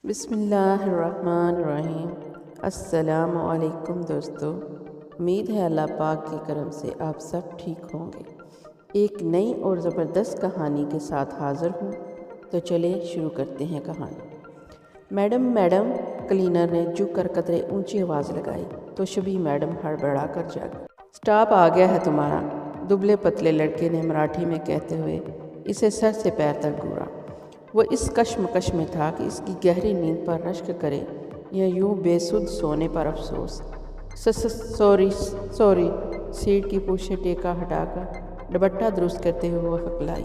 بسم اللہ الرحمن الرحیم۔ السلام علیکم دوستو، امید ہے اللہ پاک کے کرم سے آپ سب ٹھیک ہوں گے۔ ایک نئی اور زبردست کہانی کے ساتھ حاضر ہوں، تو چلیں شروع کرتے ہیں کہانی۔ میڈم، کلینر نے جھک کر قدرے اونچی آواز لگائی تو شبی میڈم ہڑبڑا کر جاگی۔ سٹاپ آ گیا ہے تمہارا، دبلے پتلے لڑکے نے مراٹھی میں کہتے ہوئے اسے سر سے پیر تک گھورا۔ وہ اس کشمکش میں تھا کہ اس کی گہری نیند پر رشک کرے یا یوں بے سدھ سونے پر افسوس۔ سوری، سیٹ کی پوچھ سے ٹیکا ہٹا کر دوپٹہ درست کرتے ہوئے وہ ہکلائی۔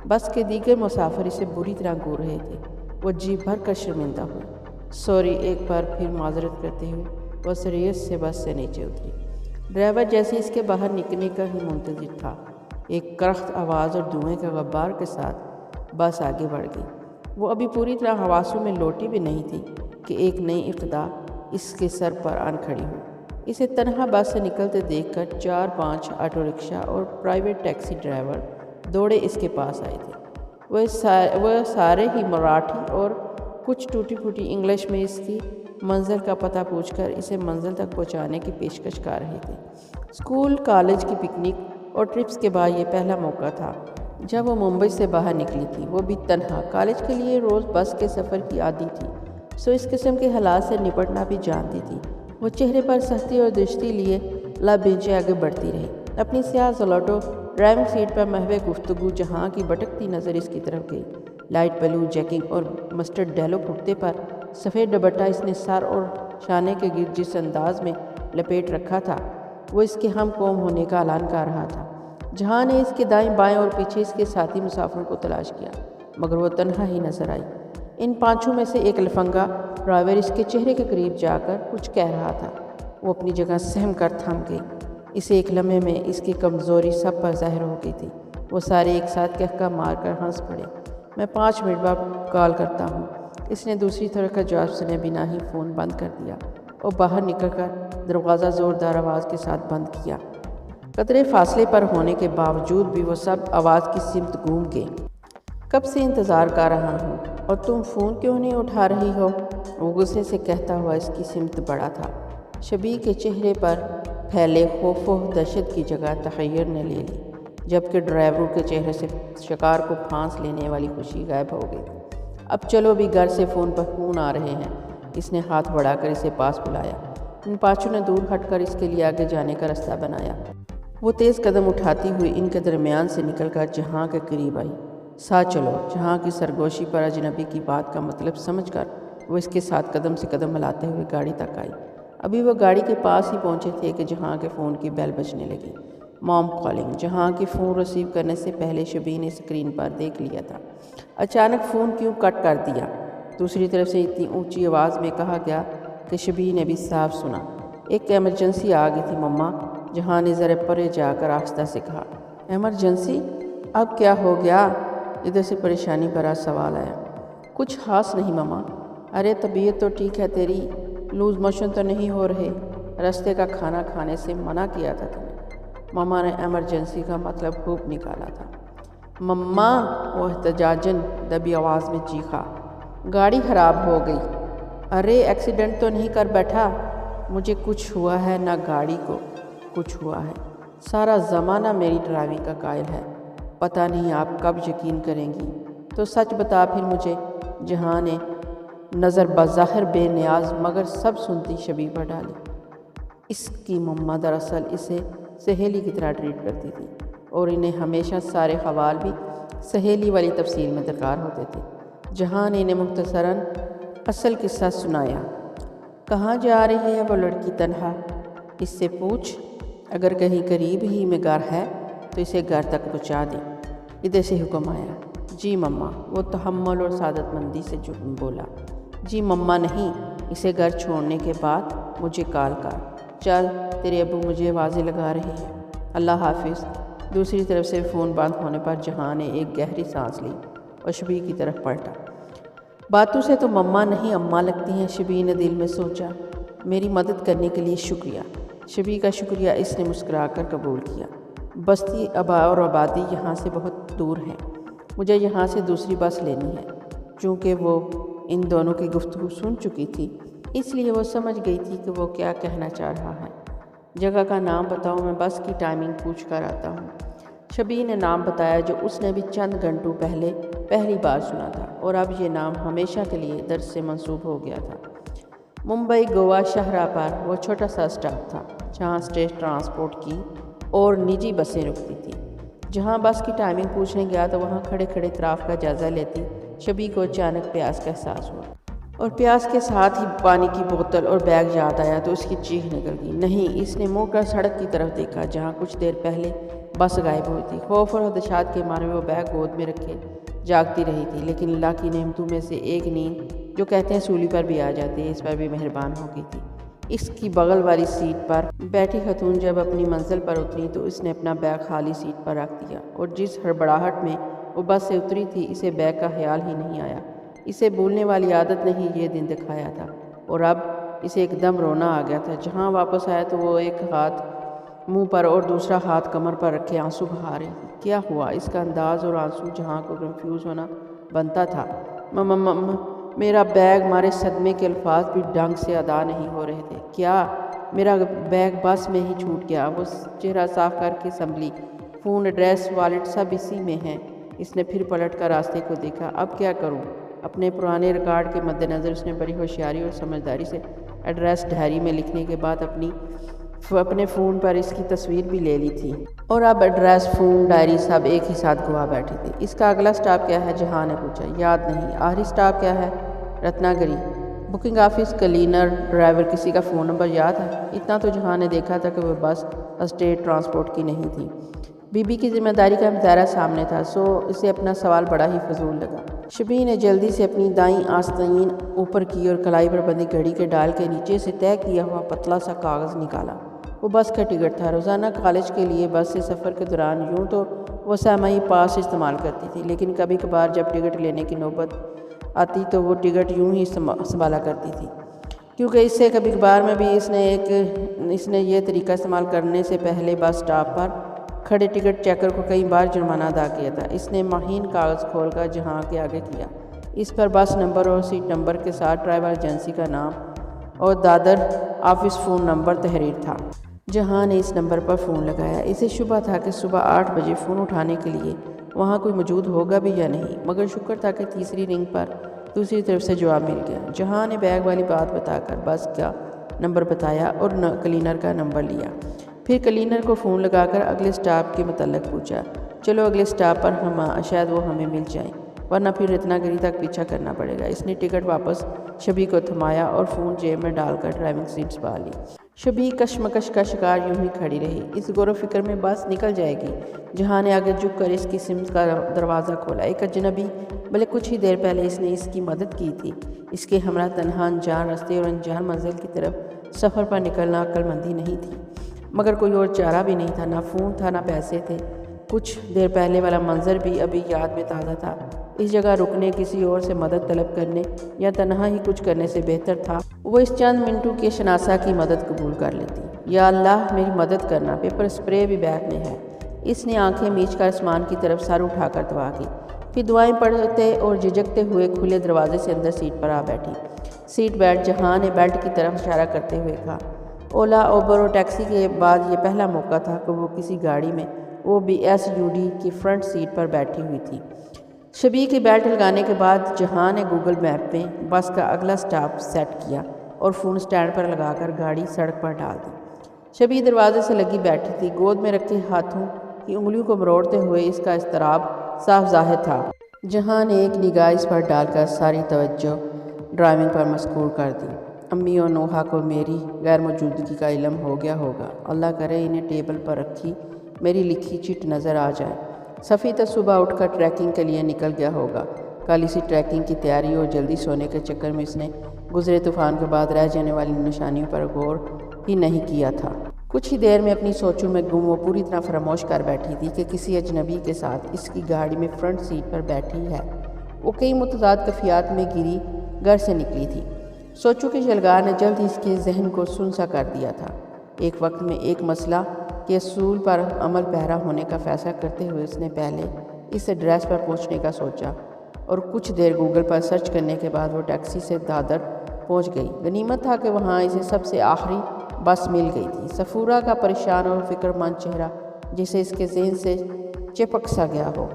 بس کے دیگر مسافر اسے بری طرح گھور رہے تھے۔ وہ جی بھر کر شرمندہ ہوئی۔ سوری، ایک بار پھر معذرت کرتے ہوئے وہ سریت سے بس سے نیچے اتری۔ ڈرائیور جیسے اس کے باہر نکلنے کا ہی منتظر تھا، ایک کرخت آواز اور دھوئیں کے غبار کے ساتھ بس آگے بڑھ گئی۔ وہ ابھی پوری طرح حواسوں میں لوٹی بھی نہیں تھی کہ ایک نئی ابتدا اس کے سر پر آن کھڑی ہوئی۔ اسے تنہا بس سے نکلتے دیکھ کر 4-5 آٹو رکشہ اور پرائیویٹ ٹیکسی ڈرائیور دوڑے اس کے پاس آئے تھے۔ وہ سارے ہی مراٹھی اور کچھ ٹوٹی پھوٹی انگلش میں اس کی منزل کا پتہ پوچھ کر اسے منزل تک پہنچانے کی پیشکش کر رہے تھے۔ اسکول، کالج کی پکنک اور ٹرپس کے بعد یہ پہلا موقع تھا جب وہ ممبئی سے باہر نکلی تھی، وہ بھی تنہا۔ کالج کے لیے روز بس کے سفر کی عادی تھی، سو اس قسم کے حالات سے نپٹنا بھی جانتی تھی۔ وہ چہرے پر سختی اور درشتی لیے لب بھیجے آگے بڑھتی رہی، اپنی سیاہ زلاٹو ڈرائیونگ سیٹ پر محو گفتگو جہاں کی بھٹکتی نظر اس کی طرف گئی۔ لائٹ بلو جیکنگ اور مسٹرڈ ڈیلو کرتے پر سفید دوپٹہ اس نے سر اور شانے کے گرد جس انداز میں لپیٹ رکھا تھا، وہ اس کے ہم قوم ہونے کا اعلان کر رہا تھا۔ جہاں نے اس کے دائیں بائیں اور پیچھے اس کے ساتھی مسافروں کو تلاش کیا، مگر وہ تنہا ہی نظر آئی۔ ان پانچوں میں سے ایک لفنگا ڈرائیور اس کے چہرے کے قریب جا کر کچھ کہہ رہا تھا۔ وہ اپنی جگہ سہم کر تھم گئی۔ اسے ایک لمحے میں اس کی کمزوری سب پر ظاہر ہو گئی تھی۔ وہ سارے ایک ساتھ کہکا مار کر ہنس پڑے۔ میں 5 منٹ بعد کال کرتا ہوں۔ اس نے دوسری طرف کا جواب سنے بنا ہی فون بند کر دیا اور باہر نکل کر دروازہ زوردار آواز کے ساتھ بند کیا۔ قدرے فاصلے پر ہونے کے باوجود بھی وہ سب آواز کی سمت گھوم گئے۔ کب سے انتظار کر رہا ہوں اور تم فون کیوں نہیں اٹھا رہی ہو؟ وہ غصے سے کہتا ہوا اس کی سمت بڑھا تھا۔ شبی کے چہرے پر پھیلے خوف و دہشت کی جگہ تحیر نے لے لی، جبکہ ڈرائیوروں کے چہرے سے شکار کو پھانس لینے والی خوشی غائب ہو گئی۔ اب چلو بھی، گھر سے فون پر فون آ رہے ہیں۔ اس نے ہاتھ بڑھا کر اسے پاس بلایا۔ ان پانچوں نے دور ہٹ کر اس کے لیے آگے جانے کا راستہ بنایا۔ وہ تیز قدم اٹھاتی ہوئی ان کے درمیان سے نکل کر جہاں کے قریب آئی۔ ساتھ چلو۔ جہاں کی سرگوشی پر اجنبی کی بات کا مطلب سمجھ کر وہ اس کے ساتھ قدم سے قدم ملاتے ہوئے گاڑی تک آئی۔ ابھی وہ گاڑی کے پاس ہی پہنچے تھے کہ جہاں کے فون کی بیل بجنے لگی۔ مام کالنگ۔ جہاں کی فون ریسیو کرنے سے پہلے شبی نے اسکرین پر دیکھ لیا تھا۔ اچانک فون کیوں کٹ کر دیا؟ دوسری طرف سے اتنی اونچی آواز میں کہا گیا کہ شبی نے بھی صاف سنا۔ ایک ایمرجنسی آ گئی تھی مما، جہاں نے ذرا پرے جا کر آہستہ سے کہا۔ ایمرجنسی؟ اب کیا ہو گیا؟ ادھر سے پریشانی بھرا سوال آیا۔ کچھ خاص نہیں مما۔ ارے طبیعت تو ٹھیک ہے تیری؟ لوز موشن تو نہیں ہو رہے؟ راستے کا کھانا کھانے سے منع کیا تھا تمہیں۔ مما نے ایمرجنسی کا مطلب خوب نکالا تھا۔ مما، وہ احتجاجاً دبی آواز میں چیخا، گاڑی خراب ہو گئی۔ ارے ایکسیڈنٹ تو نہیں کر بیٹھا؟ مجھے کچھ ہوا ہے نہ گاڑی کو کچھ ہوا ہے۔ سارا زمانہ میری ڈرائیونگ کا قائل ہے۔ پتہ نہیں آپ کب یقین کریں گی۔ تو سچ بتا پھر مجھے۔ جہاں نے نظر بظاہر بے نیاز مگر سب سنتی شبی پر ڈالی۔ اس کی مما دراصل اسے سہیلی کی طرح ٹریٹ کرتی تھی اور انہیں ہمیشہ سارے حوال بھی سہیلی والی تفصیل میں درکار ہوتے تھے۔ جہاں نے انہیں مختصراً اصل قصہ سنایا۔ کہاں جا رہی ہے وہ لڑکی تنہا؟ اس سے پوچھ، اگر کہیں قریب ہی میں گھر ہے تو اسے گھر تک پہنچا دیں۔ ادھر سے حکم آیا۔ جی مما، وہ تحمل اور سعادت مندی سے بولا۔ جی مما نہیں، اسے گھر چھوڑنے کے بعد مجھے کال کر۔ چل، تیرے ابو مجھے آوازیں لگا رہے ہیں۔ اللہ حافظ۔ دوسری طرف سے فون بند ہونے پر جہاں نے ایک گہری سانس لی اور شبی کی طرف پلٹا۔ باتوں سے تو مما نہیں اماں لگتی ہیں، شبی نے دل میں سوچا۔ میری مدد کرنے کے لیے شکریہ۔ شبی کا شکریہ اس نے مسکرا کر قبول کیا۔ بستی اور آبادی یہاں سے بہت دور ہے۔ مجھے یہاں سے دوسری بس لینی ہے، چونکہ وہ ان دونوں کی گفتگو سن چکی تھی، اس لیے وہ سمجھ گئی تھی کہ وہ کیا کہنا چاہ رہا ہے۔ جگہ کا نام بتاؤ، میں بس کی ٹائمنگ پوچھ کر آتا ہوں۔ شبی نے نام بتایا جو اس نے بھی چند گھنٹوں پہلے پہلی بار سنا تھا، اور اب یہ نام ہمیشہ کے لیے درد سے منسوب ہو گیا تھا۔ ممبئی گوا شاہراہ پر وہ چھوٹا سا اسٹاپ تھا جہاں اسٹیٹ ٹرانسپورٹ کی اور نجی بسیں رکتی تھیں۔ جہاں بس کی ٹائمنگ پوچھنے گیا تو وہاں کھڑے کھڑے اطراف کا جائزہ لیتی شبی کو اچانک پیاس کا احساس ہوا، اور پیاس کے ساتھ ہی پانی کی بوتل اور بیگ یاد آیا تو اس کی چیخ نکل گئی۔ نہیں، اس نے منہ کر سڑک کی طرف دیکھا جہاں کچھ دیر پہلے بس غائب ہوئی تھی۔ خوف اور خدشات کے مارے وہ بیگ گود میں رکھے جاگتی رہی تھی، لیکن اللہ کی نعمتوں میں سے ایک نیند جو کہتے ہیں سولی پر بھی آ جاتی ہے، اس پر بھی مہربان ہو گئی تھی۔ اس کی بغل والی سیٹ پر بیٹھی خاتون جب اپنی منزل پر اتری تو اس نے اپنا بیگ خالی سیٹ پر رکھ دیا، اور جس ہڑبڑاہٹ میں وہ بس سے اتری تھی اسے بیگ کا خیال ہی نہیں آیا۔ اسے بھولنے والی عادت نے ہی یہ دن دکھایا تھا، اور اب اسے ایک دم رونا آ گیا تھا۔ جہاں واپس آیا تو وہ ایک ہاتھ منہ پر اور دوسرا ہاتھ کمر پر رکھے آنسو بہا رہی تھی۔ کیا ہوا؟ اس کا انداز اور آنسو جہاں کو کنفیوز ہونا بنتا تھا۔ میرا بیگ، مارے صدمے کے الفاظ بھی ڈھنگ سے ادا نہیں ہو رہے تھے۔ کیا؟ میرا بیگ بس میں ہی چھوٹ گیا۔ وہ چہرہ صاف کر کے سنبھلی۔ فون، ایڈریس، والیٹ سب اسی میں ہیں۔ اس نے پھر پلٹ کر راستے کو دیکھا۔ اب کیا کروں؟ اپنے پرانے ریکارڈ کے مد نظر اس نے بڑی ہوشیاری اور سمجھداری سے ایڈریس ڈائری میں لکھنے کے بعد اپنے فون پر اس کی تصویر بھی لے لی تھی، اور اب ایڈریس، فون، ڈائری سب ایک ہی ساتھ گوا بیٹھے تھے۔ اس کا اگلا سٹاپ کیا ہے؟ جہاں نے پوچھا۔ یاد نہیں۔ آخری سٹاپ کیا ہے؟ رتنا گری۔ بکنگ آفس، کلینر، ڈرائیور، کسی کا فون نمبر یاد ہے؟ اتنا تو جہاں نے دیکھا تھا کہ وہ بس اسٹیٹ ٹرانسپورٹ کی نہیں تھی۔ بی بی کی ذمہ داری کا مظاہرہ سامنے تھا، سو اسے اپنا سوال بڑا ہی فضول لگا۔ شبی نے جلدی سے اپنی دائیں آستین اوپر کی اور کلائی پر بندی گھڑی کے ڈال کے نیچے سے طے کیا ہوا پتلا سا کاغذ نکالا۔ وہ بس کا ٹکٹ تھا۔ روزانہ کالج کے لیے بس سے سفر کے دوران یوں تو وہ سیمائی پاس استعمال کرتی تھی، لیکن کبھی کبھار جب ٹکٹ لینے کی نوبت آتی تو وہ ٹکٹ یوں ہی سنبھالا کرتی تھی، کیونکہ اس سے کبھی کبھار میں بھی اس نے یہ طریقہ استعمال کرنے سے پہلے بس اسٹاپ پر کھڑے ٹکٹ چیکر کو کئی بار جرمانہ ادا کیا تھا۔ اس نے مہین کاغذ کھول کر جہاں کے آگے کیا۔ اس پر بس نمبر اور سیٹ نمبر کے ساتھ ٹریول ایجنسی کا نام اور دادر آفس فون نمبر تحریر تھا۔ جہاں نے اس نمبر پر فون لگایا۔ اسے شبہ تھا کہ صبح 8 بجے فون اٹھانے کے لیے وہاں کوئی موجود ہوگا بھی یا نہیں، مگر شکر تھا کہ تیسری رنگ پر دوسری طرف سے جواب مل گیا۔ جہاں نے بیگ والی بات بتا کر بس کا نمبر بتایا اور کلینر کا نمبر لیا، پھر کلینر کو فون لگا کر اگلے سٹاپ کے متعلق پوچھا۔ چلو اگلے سٹاپ پر شاید وہ ہمیں مل جائیں، ورنہ پھر رتنا گری تک پیچھا کرنا پڑے گا۔ اس نے ٹکٹ واپس شبی کو تھمایا اور فون جیب میں ڈال کر ڈرائیونگ سیٹ سنبھال لی۔ شبی کشمکش کا شکار یوں ہی کھڑی رہی۔ اس غور و فکر میں بس نکل جائے گی۔ جہاں نے آگے جھک کر اس کی سمت کا دروازہ کھولا۔ ایک اجنبی، بلے کچھ ہی دیر پہلے اس نے اس کی مدد کی تھی، اس کے ہمراہ تنہا انجان راستے اور انجان منزل کی طرف سفر پر نکلنا عقل مندی نہیں تھی، مگر کوئی اور چارہ بھی نہیں تھا۔ نہ فون تھا، نہ پیسے تھے۔ کچھ دیر پہلے والا منظر بھی ابھی یاد میں تازہ تھا۔ اس جگہ رکنے، کسی اور سے مدد طلب کرنے یا تنہا ہی کچھ کرنے سے بہتر تھا وہ اس چند منٹوں کے شناسا کی مدد قبول کر لیتی۔ یا اللہ میری مدد کرنا، پیپر سپرے بھی بیگ میں ہے۔ اس نے آنکھیں میچ کر آسمان کی طرف سر اٹھا کر دعا کی، پھر دعائیں پڑھتے اور جھجکتے ہوئے کھلے دروازے سے اندر سیٹ پر آ بیٹھی۔ سیٹ بیلٹ، جہاں نے بیلٹ کی طرف اشارہ کرتے ہوئے کہا۔ اولا، اوبر اور ٹیکسی کے بعد یہ پہلا موقع تھا کہ وہ کسی گاڑی میں، وہ بھی ایس یو ڈی کی فرنٹ سیٹ پر بیٹھی ہوئی تھی۔ شبی کی بیلٹ لگانے کے بعد جہاں نے گوگل میپ میں بس کا اگلا سٹاپ سیٹ کیا اور فون سٹینڈ پر لگا کر گاڑی سڑک پر ڈال دی۔ شبی دروازے سے لگی بیٹھی تھی، گود میں رکھے ہاتھوں کی انگلیوں کو مروڑتے ہوئے۔ اس کا اضطراب صاف ظاہر تھا۔ جہاں نے ایک نگاہ اس پر ڈال کر ساری توجہ ڈرائیونگ پر مسکور کر دی۔ امی اور نوحہ کو میری غیر موجودگی کا علم ہو گیا ہوگا۔ اللہ کرے انہیں ٹیبل پر رکھی میری لکھی چٹ نظر آ جائے۔ صفی تو صبح اٹھ کر ٹریکنگ کے لیے نکل گیا ہوگا۔ کل اسی ٹریکنگ کی تیاری اور جلدی سونے کے چکر میں اس نے گزرے طوفان کے بعد رہ جانے والی نشانیوں پر غور ہی نہیں کیا تھا۔ کچھ ہی دیر میں اپنی سوچوں میں گم وہ پوری طرح فراموش کر بیٹھی تھی کہ کسی اجنبی کے ساتھ اس کی گاڑی میں فرنٹ سیٹ پر بیٹھی ہے۔ وہ کئی متضاد کیفیات میں گری گھر سے نکلی تھی۔ سوچوں کے شلگار نے جلد ہی اس کے ذہن کو سنسا کر دیا تھا۔ ایک وقت میں ایک مسئلہ کے اصول پر عمل پیرا ہونے کا فیصلہ کرتے ہوئے اس نے پہلے اس ایڈریس پر پہنچنے کا سوچا، اور کچھ دیر گوگل پر سرچ کرنے کے بعد وہ ٹیکسی سے دادر پہنچ گئی۔ غنیمت تھا کہ وہاں اسے سب سے آخری بس مل گئی تھی۔ صفورہ کا پریشان اور فکر مند چہرہ جسے اس کے ذہن سے چپک سا گیا ہو،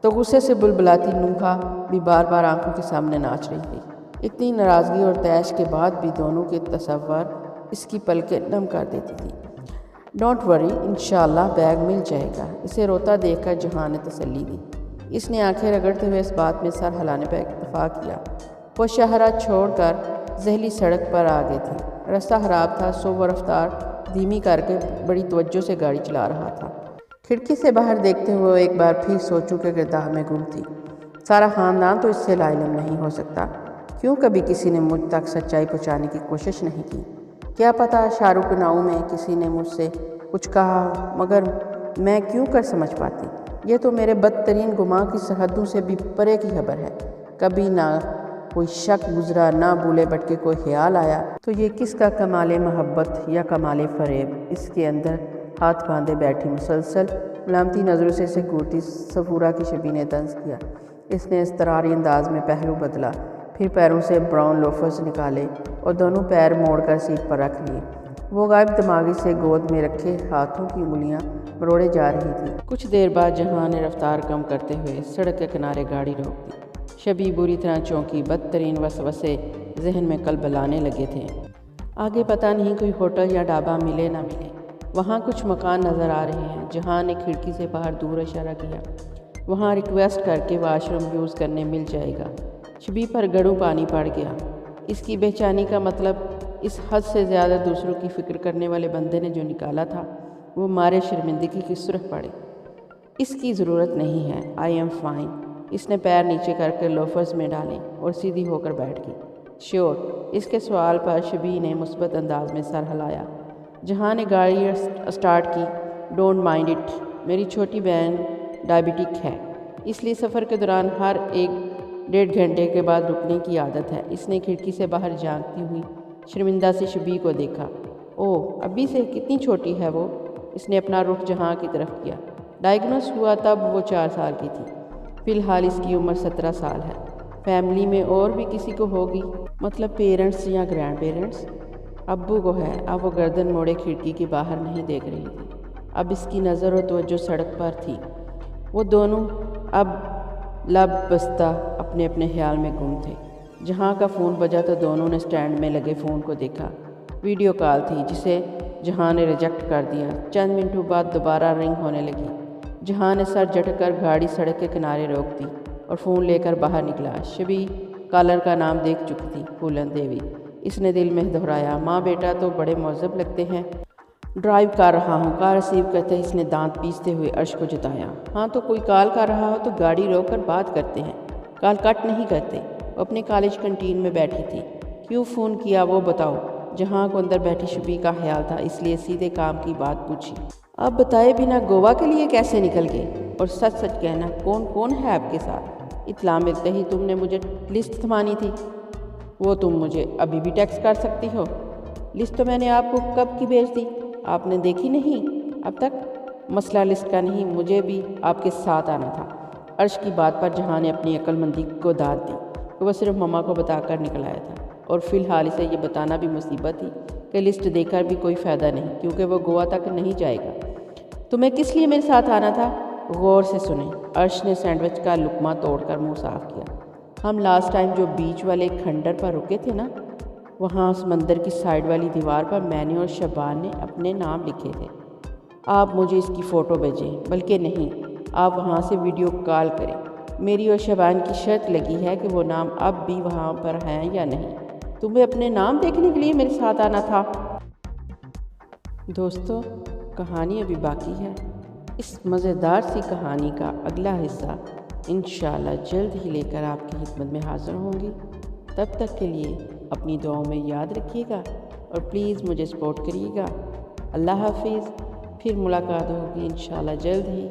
تو غصے سے بلبلاتی نوحہ بھی بار بار آنکھوں کے سامنے ناچ رہی تھی۔ اتنی ناراضگی اور طیش کے بعد بھی دونوں کے تصور اس کی پلکیں نم کر دیتی تھی۔ ڈونٹ وری، انشاءاللہ بیگ مل جائے گا، اسے روتا دیکھ کر جہاں نے تسلی دی۔ اس نے آنکھیں رگڑتے ہوئے اس بات میں سر ہلانے پر اتفاق کیا۔ وہ شاہراہ چھوڑ کر زہلی سڑک پر آ گئے تھے۔ رستہ خراب تھا، سو وہ رفتار دھیمی کر کے بڑی توجہ سے گاڑی چلا رہا تھا۔ کھڑکی سے باہر دیکھتے ہوئے ایک بار پھر سوچوں کے گردہ میں گم تھی۔ سارا خاندان تو اس سے لا علم نہیں ہو سکتا، کیوں کبھی کسی نے مجھ تک سچائی پہنچانے کی کوشش نہیں کی؟ کیا پتہ شاہ رخ ناؤ میں کسی نے مجھ سے کچھ کہا، مگر میں کیوں کر سمجھ پاتی؟ یہ تو میرے بدترین گماں کی سرحدوں سے بھی پرے کی خبر ہے۔ کبھی نہ کوئی شک گزرا، نہ بھولے بھٹکے کوئی خیال آیا تو یہ کس کا کمال محبت یا کمال فریب؟ اس کے اندر ہاتھ باندھے بیٹھی مسلسل ملامتی نظروں سے اسے گھورتی صفورہ کی شبی نے طنز کیا۔ اس نے اضطراری انداز میں پہلو بدلا، پھر پیروں سے براؤن لوفرز نکالے اور دونوں پیر موڑ کر سیٹ پر رکھ لیے۔ وہ غائب دماغی سے گود میں رکھے ہاتھوں کی انگلیاں مروڑے جا رہی تھی۔ کچھ دیر بعد جہاں نے رفتار کم کرتے ہوئے سڑک کے کنارے گاڑی روک دی۔ شبی بری طرح چونکی، بدترین وسوسے ذہن میں کلبلانے لگے تھے۔ آگے پتہ نہیں کوئی ہوٹل یا ڈھابہ ملے نہ ملے، وہاں کچھ مکان نظر آ رہے ہیں۔ جہاں نے کھڑکی سے باہر دور اشارہ کیا، وہاں ریکویسٹ کر کے واش روم یوز کرنے مل جائے گا۔ شبی پر گڑوں پانی پڑ گیا۔ اس کی بے چینی کا مطلب اس حد سے زیادہ دوسروں کی فکر کرنے والے بندے نے جو نکالا تھا، وہ مارے شرمندگی کی سرخ پڑے۔ اس کی ضرورت نہیں ہے، آئی ایم فائن۔ اس نے پیر نیچے کر کے لوفرز میں ڈالے اور سیدھی ہو کر بیٹھ گئی۔ شیور؟ اس کے سوال پر شبی نے مثبت انداز میں سر ہلایا۔ جہاں نے گاڑی اسٹارٹ کی۔ ڈونٹ مائنڈ اٹ، میری چھوٹی بہن ڈائبٹک ہے، اس لیے سفر کے دوران ہر 1-1.5 گھنٹے کے بعد رکنے کی عادت ہے۔ اس نے کھڑکی سے باہر جھانکتی ہوئی شرمندہ سے شبی کو دیکھا۔ اوہ، ابھی سے کتنی چھوٹی ہے وہ؟ اس نے اپنا رخ جہاں کی طرف کیا۔ ڈائیگنوز ہوا تب وہ 4 سال کی تھی، فی الحال اس کی عمر 17 سال ہے۔ فیملی میں اور بھی کسی کو ہوگی؟ مطلب پیرنٹس یا گرینڈ پیرنٹس؟ ابو کو ہے۔ اب وہ گردن موڑے کھڑکی کے باہر نہیں دیکھ رہی تھی، اب اس کی نظر و توجہ سڑک پر تھی۔ وہ دونوں اب لب بستہ اپنے اپنے خیال میں گم تھے۔ جہاں کا فون بجا تو دونوں نے سٹینڈ میں لگے فون کو دیکھا۔ ویڈیو کال تھی جسے جہاں نے ریجیکٹ کر دیا۔ چند منٹوں بعد دوبارہ رنگ ہونے لگی۔ جہاں نے سر جھٹک کر گاڑی سڑک کے کنارے روک دی اور فون لے کر باہر نکلا۔ شبی کالر کا نام دیکھ چکی تھی، پھولن دیوی۔ اس نے دل میں دہرایا، ماں بیٹا تو بڑے مہذب لگتے ہیں۔ ڈرائیو کر رہا ہوں، کار ریسیو کرتے اس نے دانت پیستے ہوئے عرش کو جتایا۔ ہاں تو کوئی کال کر رہا ہو تو گاڑی روک کر بات کرتے ہیں، کال کٹ نہیں کرتے۔ وہ اپنے کالج کنٹین میں بیٹھی تھی۔ کیوں فون کیا وہ بتاؤ؟ جہاں کو اندر بیٹھی شبی کا خیال تھا، اس لیے سیدھے کام کی بات پوچھی۔ اب بتائے بنا گوا کے لیے کیسے نکل گئے؟ اور سچ سچ کہنا، کون کون ہے آپ کے ساتھ؟ اطلاع ملتے ہی تم نے مجھے لسٹ تھمانی تھی، وہ تم مجھے ابھی بھی ٹیکسٹ کر سکتی ہو۔ لسٹ تو میں نے آپ کو کب کی بھیج دی، آپ نے دیکھی نہیں اب تک؟ مسئلہ لسٹ کا نہیں، مجھے بھی آپ کے ساتھ آنا تھا۔ عرش کی بات پر جہاں نے اپنی عقل مندی کو داد دی کہ وہ صرف مما کو بتا کر نکل آیا تھا، اور فی الحال اسے یہ بتانا بھی مصیبت تھی کہ لسٹ دے کر بھی کوئی فائدہ نہیں، کیونکہ وہ گوا تک نہیں جائے گا۔ تمہیں کس لیے میرے ساتھ آنا تھا؟ غور سے سنیں۔ عرش نے سینڈوچ کا لقمہ توڑ کر منہ صاف کیا۔ ہم لاسٹ ٹائم جو بیچ والے کھنڈر پر رکے تھے نا، وہاں سمندر کی سائڈ والی دیوار پر میں نے اور شبان نے اپنے نام لکھے تھے۔ آپ مجھے اس کی فوٹو بھیجیں، بلکہ نہیں، آپ وہاں سے ویڈیو کال کریں۔ میری اور شبان کی شرط لگی ہے کہ وہ نام اب بھی وہاں پر ہیں یا نہیں۔ تمہیں اپنے نام دیکھنے کے لیے میرے ساتھ آنا تھا۔ دوستو، کہانی ابھی باقی ہے۔ اس مزیدار سی کہانی کا اگلا حصہ انشاءاللہ جلد ہی لے کر آپ کی خدمت میں حاضر ہوں گی۔ تب تک کے لیے اپنی دعاؤں میں یاد رکھیے گا اور پلیز مجھے سپورٹ کریے گا۔ اللہ حافظ، پھر ملاقات ہوگی انشاءاللہ جلد ہی۔